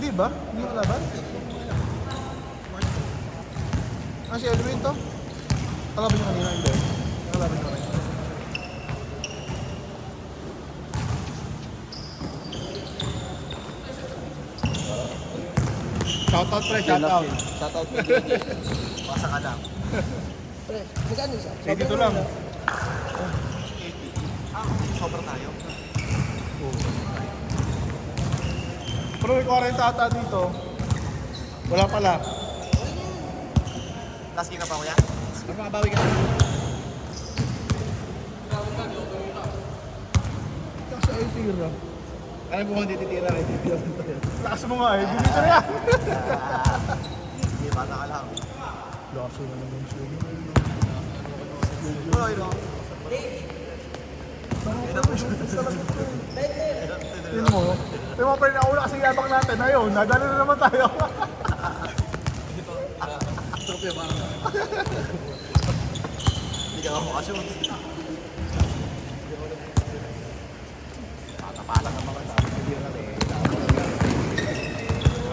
Hindi ba? Hindi mo laban? Ah, si Elwin to? Kalaban niyo kanina, hindi. Kalaban niyo kanina. Shoutout pre, shoutout. Shoutout mo. Pasa ka lang. Pre, magkano siya? Eh, dito lang. Sobra tayo. Pero may 40 ata dito. Wala pala. Last game na pa kuya? Magbabawi ka na. Kasi ay tira. Alam mo kung hindi titira, ay titira. Lakas mo nga eh, hindi titira yan. Hindi, bata ka lang. Lakas mo naman siya. Wala yun. Yun mo. Yung mga pinauna kasi yabang natin, ayun, nadali na naman tayo. Trophy ba? Hindi ka makashoot. Patapalan naman ka sa hindi na rin.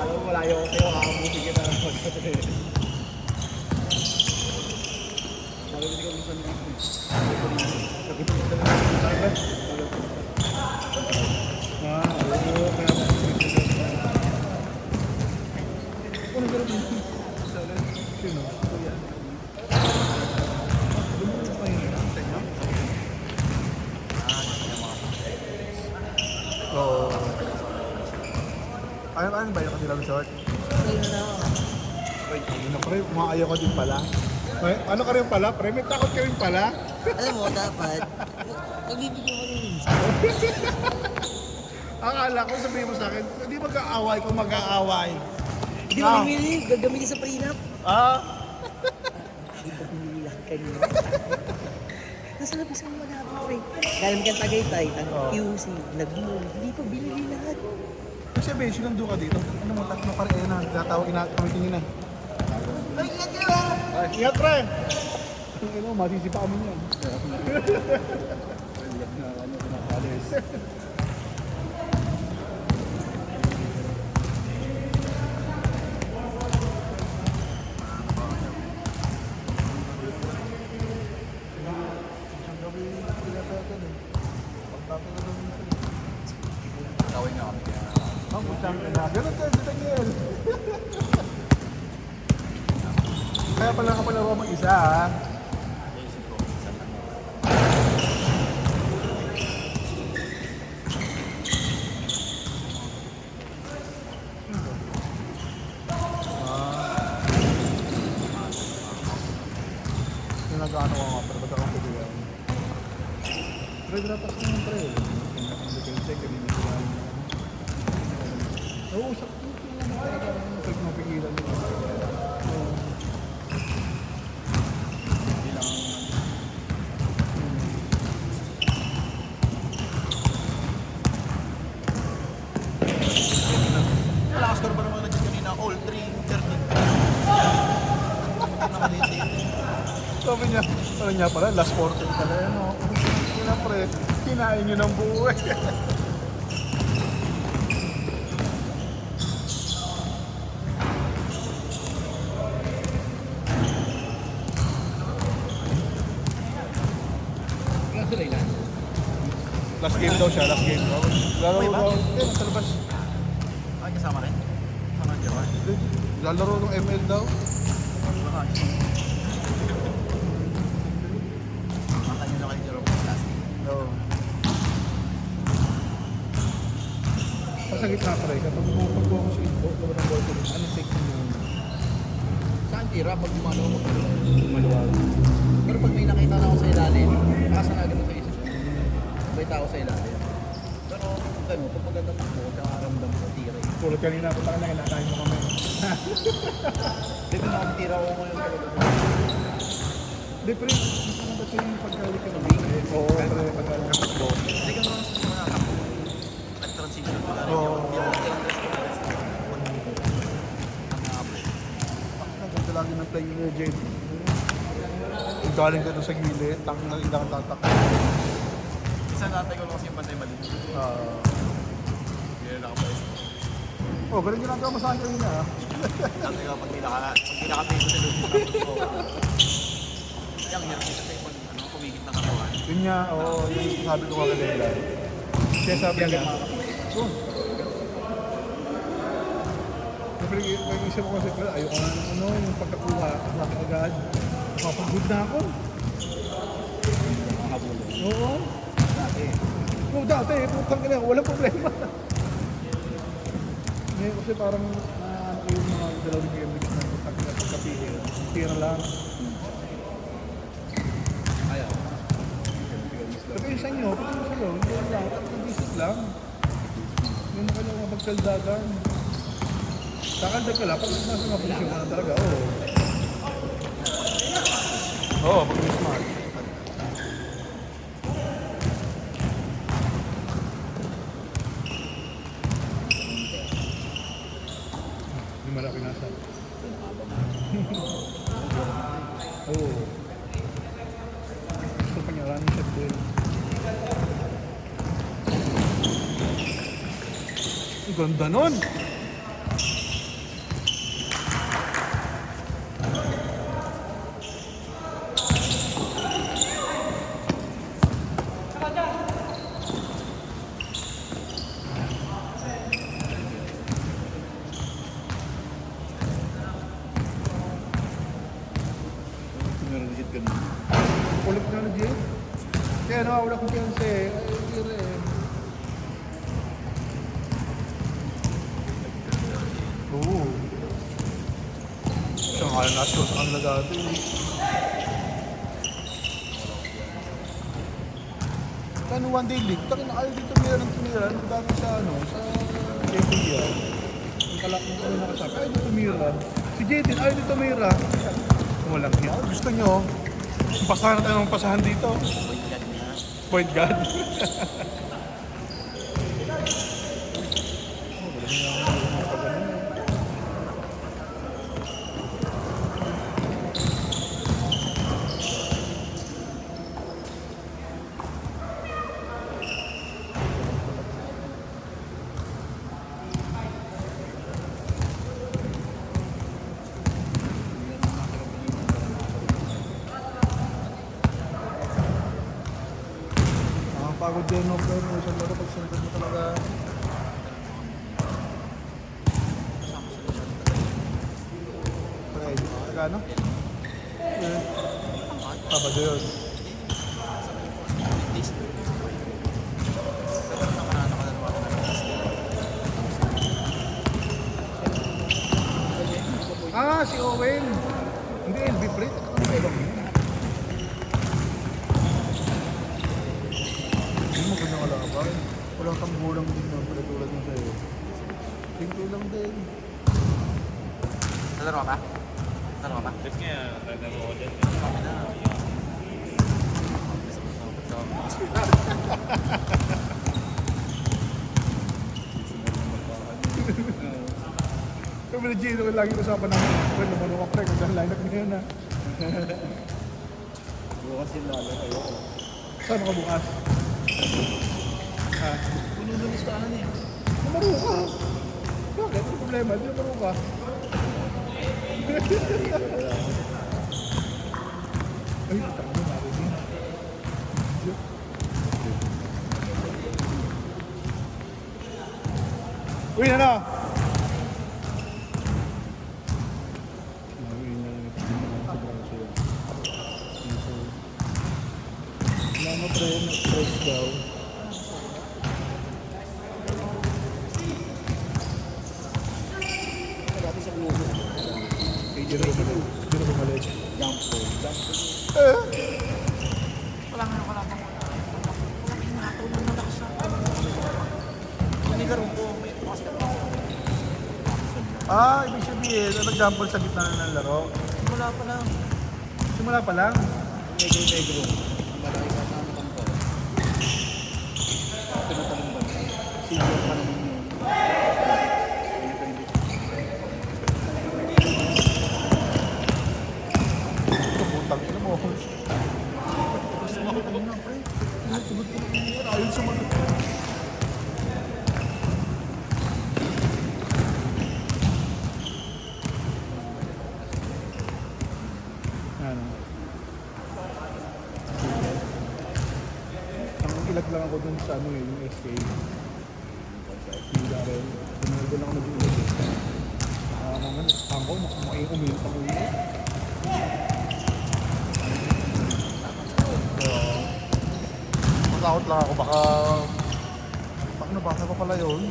Alam mo, malayo ko sa'yo, kakamusin kita ng pagkakit. Sabi ko minsan dito. Sabi ko minsan dito. Oo, kaya mo. Ano gano'n dito? Sino? Kuya. Dumulong pa yun. Oo. Ano ba yung kanila resort? Ayun na. Ano na pre, umaayaw ka din pala. Ay, ano ka rin pala? Pre, may takot ka rin pala. Alam mo, dapat, pagbibigyan ko rin minsan. Akala ko sabihin mo sa akin, hindi mag-aaway kung mag-aaway. Hindi mo bumili, gagamitin sa prenup. Ah? Hindi ko bumili lang kanina. Nasa labas ang malabang, pre. Galing kang Tagaytay, ang QC, nag-move. Hindi ko binili lahat. Kasi beshi, nandun ka dito. Ano mo, tatlo pa rin na. Tatawagin natin kami tingin na. Ay, ingat ka lang! Ay, ingat pre! Ano, masisipa kami niyan. Iyak na, ano, kumakalis. Gawin nga kami. Ang putang ina. Ganun ka, si Daniel. Kaya pala ka pala mag-isa ha. Basic ko, minsan lang. Yung nag-ano ko nga, pero ba't akong pagbiyan? Pre, drapas mo yung pre. Check, hindi nyo sila. Oo, sakto ko lang talaga. Pag mapigilan nyo. Hindi lang. Malakas ko naman naman nandiyan kanina. All 3, 13. Sabi niya pala, last 14 ka na yan. Yun na pre, kinain nyo ng buo eh. Last game daw siya, last game daw. Lalaro May ba? daw. Eh, nasa labas. Ay, kasama rin? Kasama rin Jawan? Lalaro ng ML daw. Mata nyo na kayo Jerome last game. Oo. Sa gitna pre, kapag pagkuha ko sa info, gawin ng ball ko, anong take mo yun? Saan tira pag gumano mo? Maluwag. Pero pag may nakita na ako sa ilalim, nakasanagin mo sa isip. May tao sa ilalim. Pero gano'n, pag maganda takbo, tsaka ramdam ko, tira eh. Tulad kanina, punta ka na, kinakain mo kami. Dito na kasi tira ko ngayon talaga. Hindi pre, gusto mo ba ito yung pagkalik ka ng big? Oo, pre, pagkalik ka ng ball. Hindi ka naman sa mga takbo. Nag-transition ko na rin Oo. yun. Hindi ako nag-transition. Ang ganda lagi ng play legend. Galing ka doon sa gilid, tang na hindi kang tatak. Isa natay ko lang kasi yung pantay mali. Hindi na nakapalis. Oh, ganun ginagawa mo sa akin kanina ah. Sabi ko, pag pinaka-pay sa loob mo, yung hirap kasi pag kumigit ng katawan. Yun nga, oo, yung sabi ko kanina. Kaya sabi niya, yun. Siyempre, yung isip ko kasi, ayoko nga ng ano, yung pagkakuha, sabi agad. Mapagod na ako. Makahabulong. Oo. Dati. Oo, dati, putang ina, walang problema. Ngayon kasi parang, yung mga dalawang mix na putang ina pagkapihil. Tira lang. Ayaw. Pero yung sa inyo, pati yung sa iyo, hindi lang, ang visit lang. Yung mga kailangan mapagkaldagan. Kakaldag ka lang, pag nasa mga posisyon ka na talaga, oo. Oo, pag may smart. Yung malaki nasa. Oo. Gusto pa niya, running shot din. Ang ganda nun! Meron din ganun. Ulit na na, Jay. Kaya nakawala kong fiancé. Ay, tira eh. Oo. Siya nga lang nasa sa kanila dati. Kano one day league, takin na ayaw dito tumira ng dami sa ano, sa KPIA. Ang kalak ng kami nakasabi, ayaw dito tumira. Si Jaden, ayaw dito tumira. Walang hiya. Gusto nyo, pasahan na tayo ng pasahan dito. Point guard. Pagod din no, pero isang laro pag sunod mo talaga. Right, magkano? Sabado yun. Ah, si Owen! Hindi, LB Freight. Ano ba yun? Hindi mo ganda kalaban. Walang kang gulang din naman pala tulad mo sa'yo. Tingko lang din. Nalaro ka? Nalaro ka? Tapos nga, nagdamo ko dyan. Kami na. Pero na Gino, lagi usapan namin. Well, namarunong ka pre, kung line-up niya yun ha. Bukas yung lalo kayo. Saan ka bukas? Ha? Pinululistahan eh. Namarunong ka. Bakit? Ano problema? Hindi namarunong ka. Ay, taka mo, marinig. Uy, ano? Mama pre, nag-stress daw. Dati sa Globo. Hindi na bumalik. Hindi na bumalik. Jump ball. Jump ball. Eh? Wala nga wala pa muna. Wala kinatulong na sa Hindi ka rin po. May basketball. Ah, ibig sabihin, nag-jumble sa gitna na ng laro. Wala pa lang. Simula pa lang. Negro. Malaki ka na naman po. Tinatalong ba? Senior pa naman yun. Ito, butang ina mo. Sumakot na, pre. Ayun sumagot. ako dun sa ano yung SK. Hila rin. Doon ako nag-ulit eh. Naman, ako, umilit ako ulit. Matakot lang ako, baka nabasa ko pala yun.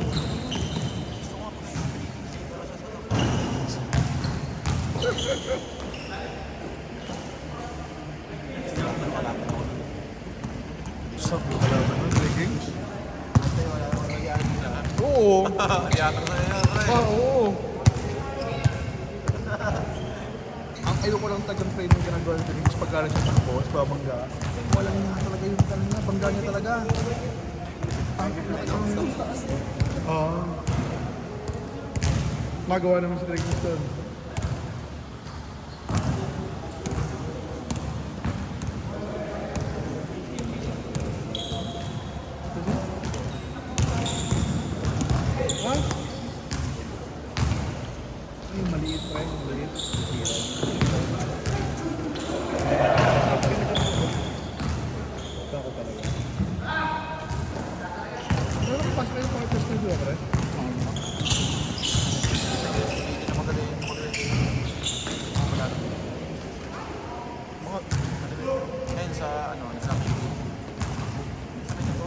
Sabi ko pala ba nun, leggings? Oo. Yatang na yan, pre. Oo. Ang ayoko lang tagang frame yung ginagawa ng leggings pagkala siya takbo, sa babangga. Walang nga talaga yung kanina, bangga niya talaga. Oo. Magawa naman si leggings doon. What? Ay, maliit pa yun, maliit. Ito ako talaga. Pero pas kayo pa ito studio, pre? Ngayon sa ano, sa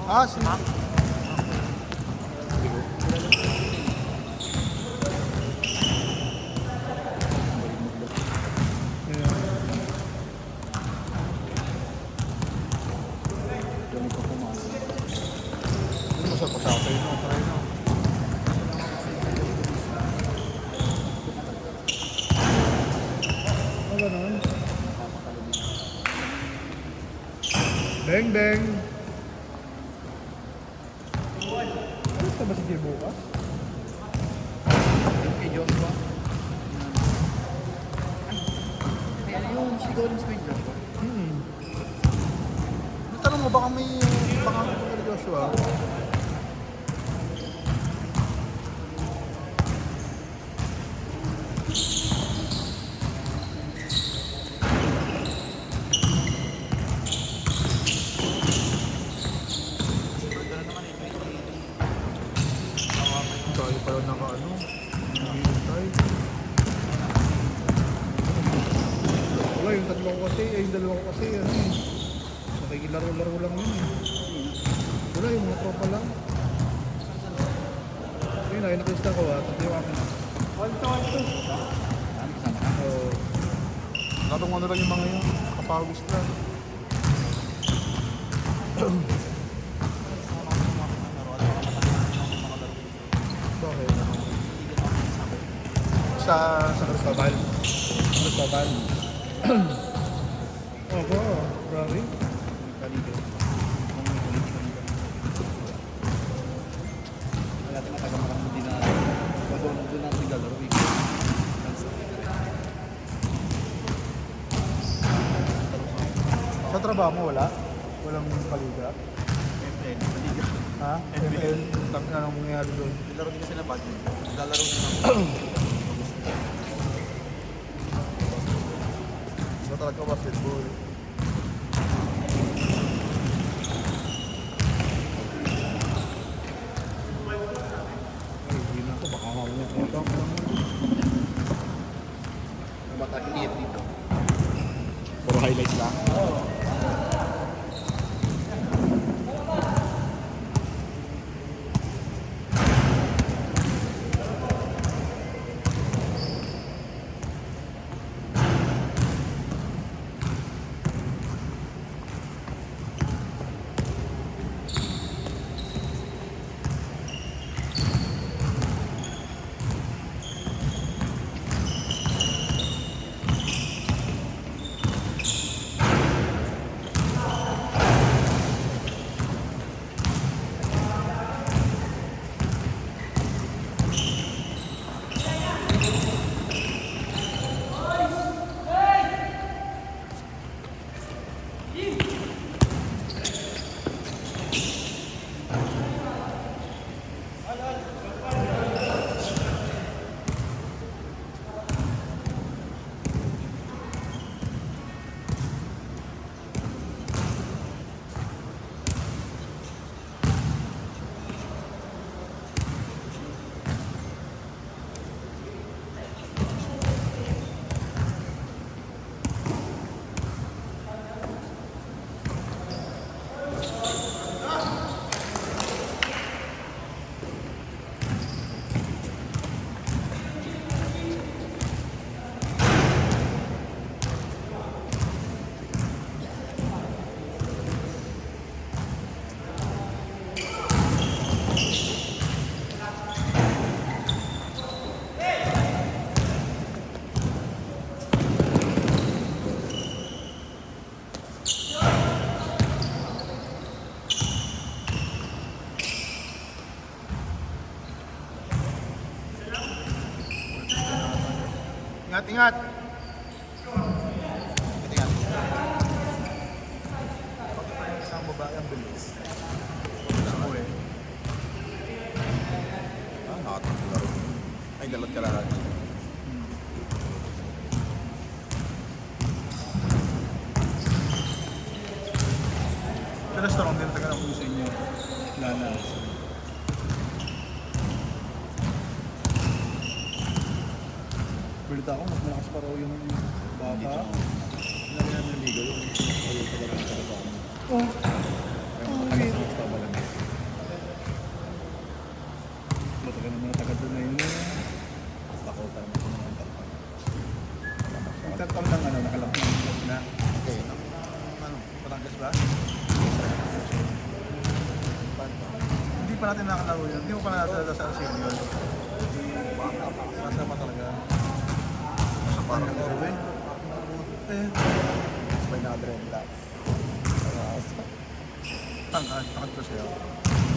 Ah, si Mac. Beng beng. Ano ba si Jay bukas? kay Joshua. Kaya yun, si Golden Spring Joshua. Tanong mo baka may kay Joshua. Tayo pala naka ano, hintay. Wala, yung tatlo ko kasi, yung dalawa ko kasi, ano eh. Nakikilaro-laro lang yun eh. Wala, yung mga tropa lang. Ayun na, yung nakista ko ah, tatlo ako na. Oo. Natong ano lang yung mga yun, kapawis lang. Bakit? Sa Cristobal. Cristobal. Opo, grabe. Kaya tinatagal mo lang din na doon natin naglalaro. Sa trabaho mo wala? Walang paliga? FN, maliga. Ha? MPL? Anong mangyayari doon? Nilaro din kasi na budget. Naglalaro din ako. Ba talaga basketball? Ay, hindi na ako. Baka mamaya ko ito. Ang bata PF dito. Puro highlights lang? Oo. Ingat, ingat! Tingnan. Bakit pa yung isang babae ang bilis? Ako eh. Nakatakbo na rin. Ay, dalot ka lahat. Pero strong din talaga ng puso niyo. Lala. Balita ako, mas malakas pa raw yung bata. Hindi namin naligo yun. Ayaw talaga ng talaga. Oh. Ayaw matagal sa gusto ba lang. Matagal naman natagal doon na yun. Ako tayo mo kung mga tapang. Nagtatawag ng ano, nakalampang na. Okay, ano, Patangas ba? Hindi pa natin nakalaro yun. Hindi mo pa natin sa Arsenio yun. Basta pa talaga. Sa parang Grabe. Eh, may na-adrenta. tangkad ko siya.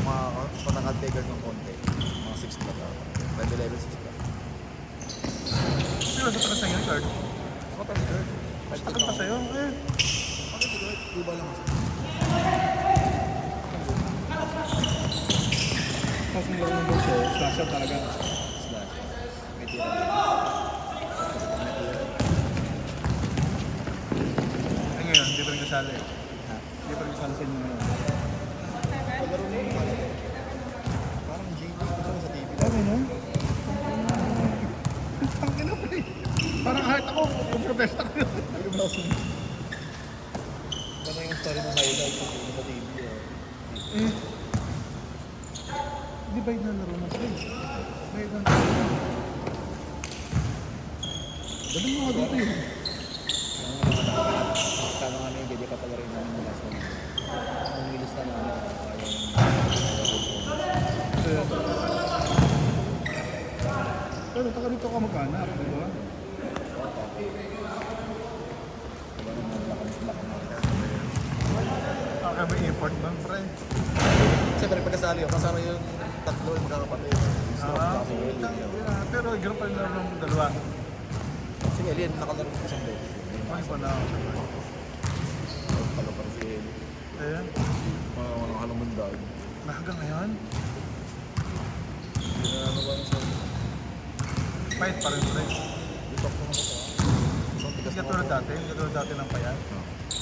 Mga patangkad-taker ng konti. Mga 6 pa daw. Level level 6 pa. Sino sa takas na yun, Kurt? Patangkad. Mas takas pa sa'yo. Eh, Iba lang. tapos yung laro ng boso, slasher talaga. Slash. May tira. May tira. Eh ngayon, hindi pa rin kasali. Ha? Hindi pa rin kasali sa inyo ngayon. Paglaro mo yung pala. Parang JP ko siya sa TV. Ano no? Ang ina pa eh. Parang kahit ako, kung protesta ko yun. Ayaw mo na ako Basta yung story mo highlight sa TV. Eh, di ba yung laro ng play? Bayad ng laro. Ganun mga dito yun. Kala nga may gaya pa pala rin namin yung last one. Ang nilista namin. Eh, pero taka dito ka mag-anak, di ba? Ah, may import man, pre. Siyempre pagkasali yun, kasama yung tatlo yung magkakapatid. Ah, pero gano'n pa rin laro ng dalawa. Sige, Alien, nakalaro ko isang beses. Ay, pa na ako sa pre. Pala pa rin si Alien. Ayan, Walang halamandag. hanggang ngayon, Ano ba yung sa... fight pa rin, pre. Dito ko naman ito. Isang Hindi tigas na katulad ako. dati, hindi katulad dati ng payat.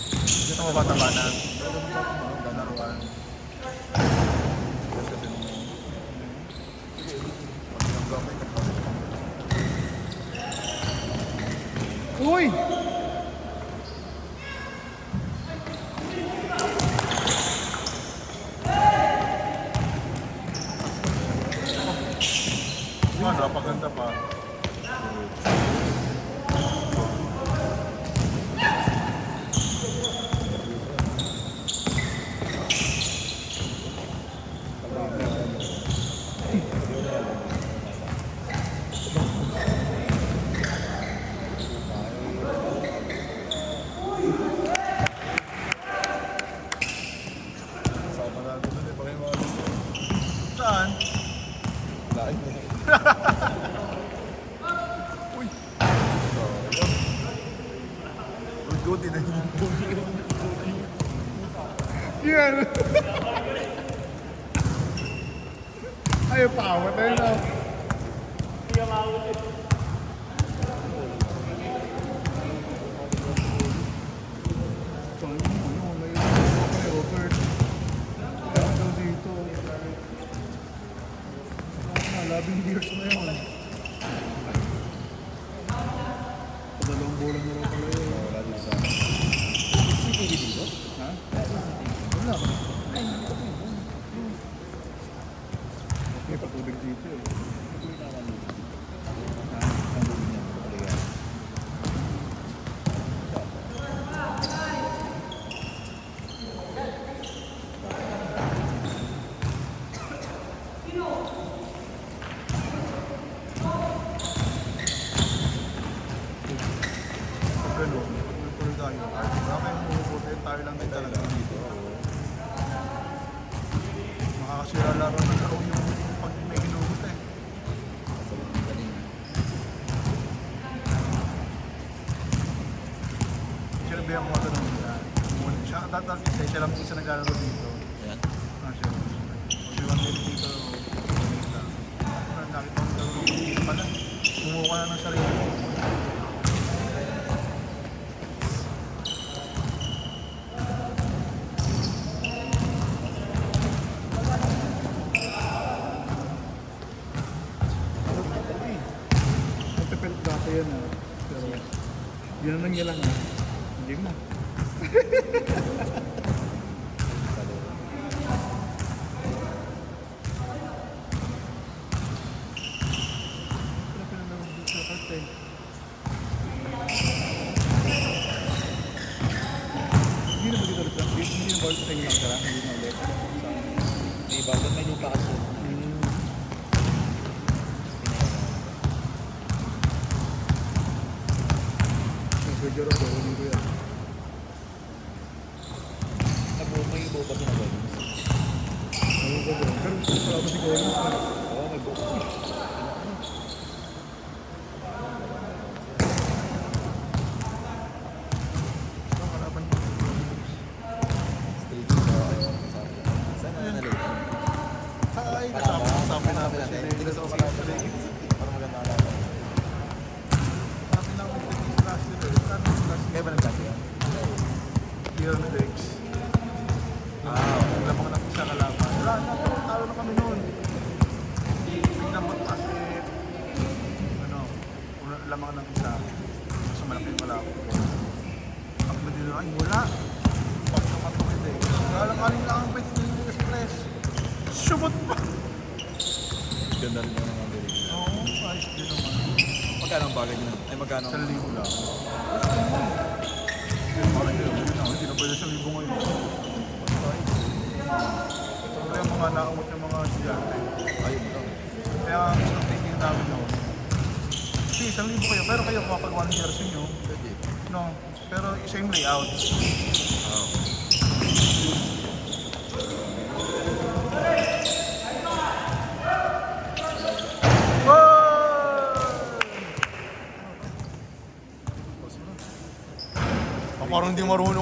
Hindi ito mabata-bata na. Pero dito ako naman, Laruan. Tigas kasi nung... Sige, pag tinanggap mo yung kapatid. Uy! Oh, napaganda pa. Sama natin doon eh, baka yung mga... Saan? Lain mo. Uy! Good din yung Yan! Ayaw pa awat na yun ah. Saan yung ano, may Robert. Meron daw dito. Labing years na yun. Dalawang bola na lang pala yun. Wala din sa... CCTV dito? Ha? Wala. May patubig dito eh. Ha? Pag gano'n, pag tayo, baka yung mabubuti, tayo lang din talaga dito. Makakasira laro na laro yung pag may hinugot eh. sinabihan ko ito nung una. Siya, dati siya lang isa naglalaro dito. Ayan. Siya. Pag-iwan din dito, nakita ko dito pala. Kumuha ka na ng sarili. Nagpipilit dati yan ah. Pero yun ang nangyayang ah. Hindi mo. Hindi na ba dito ulit? Hindi na ba ulit sa inyo lang tara? Hindi na ulit. Di ba? Ba't may lupa kasi? Medyo rin po, hindi ko yan. May ibo ba sinagawin? Ano ko ba? Pero wala ko siguro. Oo, may buko. Ang kalaban ko. Street ko ayun. Saan na nalito? Ay, kasama namin sila. Hindi ko sa pala. Para maganda alaman. Sabi namin sa class nito. Kaya ba nagkasi yan? Hero na Dex. Wala mga napisa kalaban. Wala na, talo na kami noon. Biglang mo kasi, ano, lamang ng isa. Mas malaki yung malaki. Pag ba dito, ay wala. Pag kapatid eh. Kalang-kaling lang ang pwede nila sa press. Subot pa! Ganda rin yung mga diri. Oo, ayos din naman. Magkano ang bagay nyo? Ay magkano? 1,000 lang. Hindi na pwede 1,000 ngayon. Pero yung mga nakamot yung mga estudyante. Ayun mo lang. Kaya ang gusto thinking namin noon. Kasi 1,000 kayo, pero kayo kapag 1 year sa inyo. Pwede. No, pero same layout. Oo. Parang hindi marunong.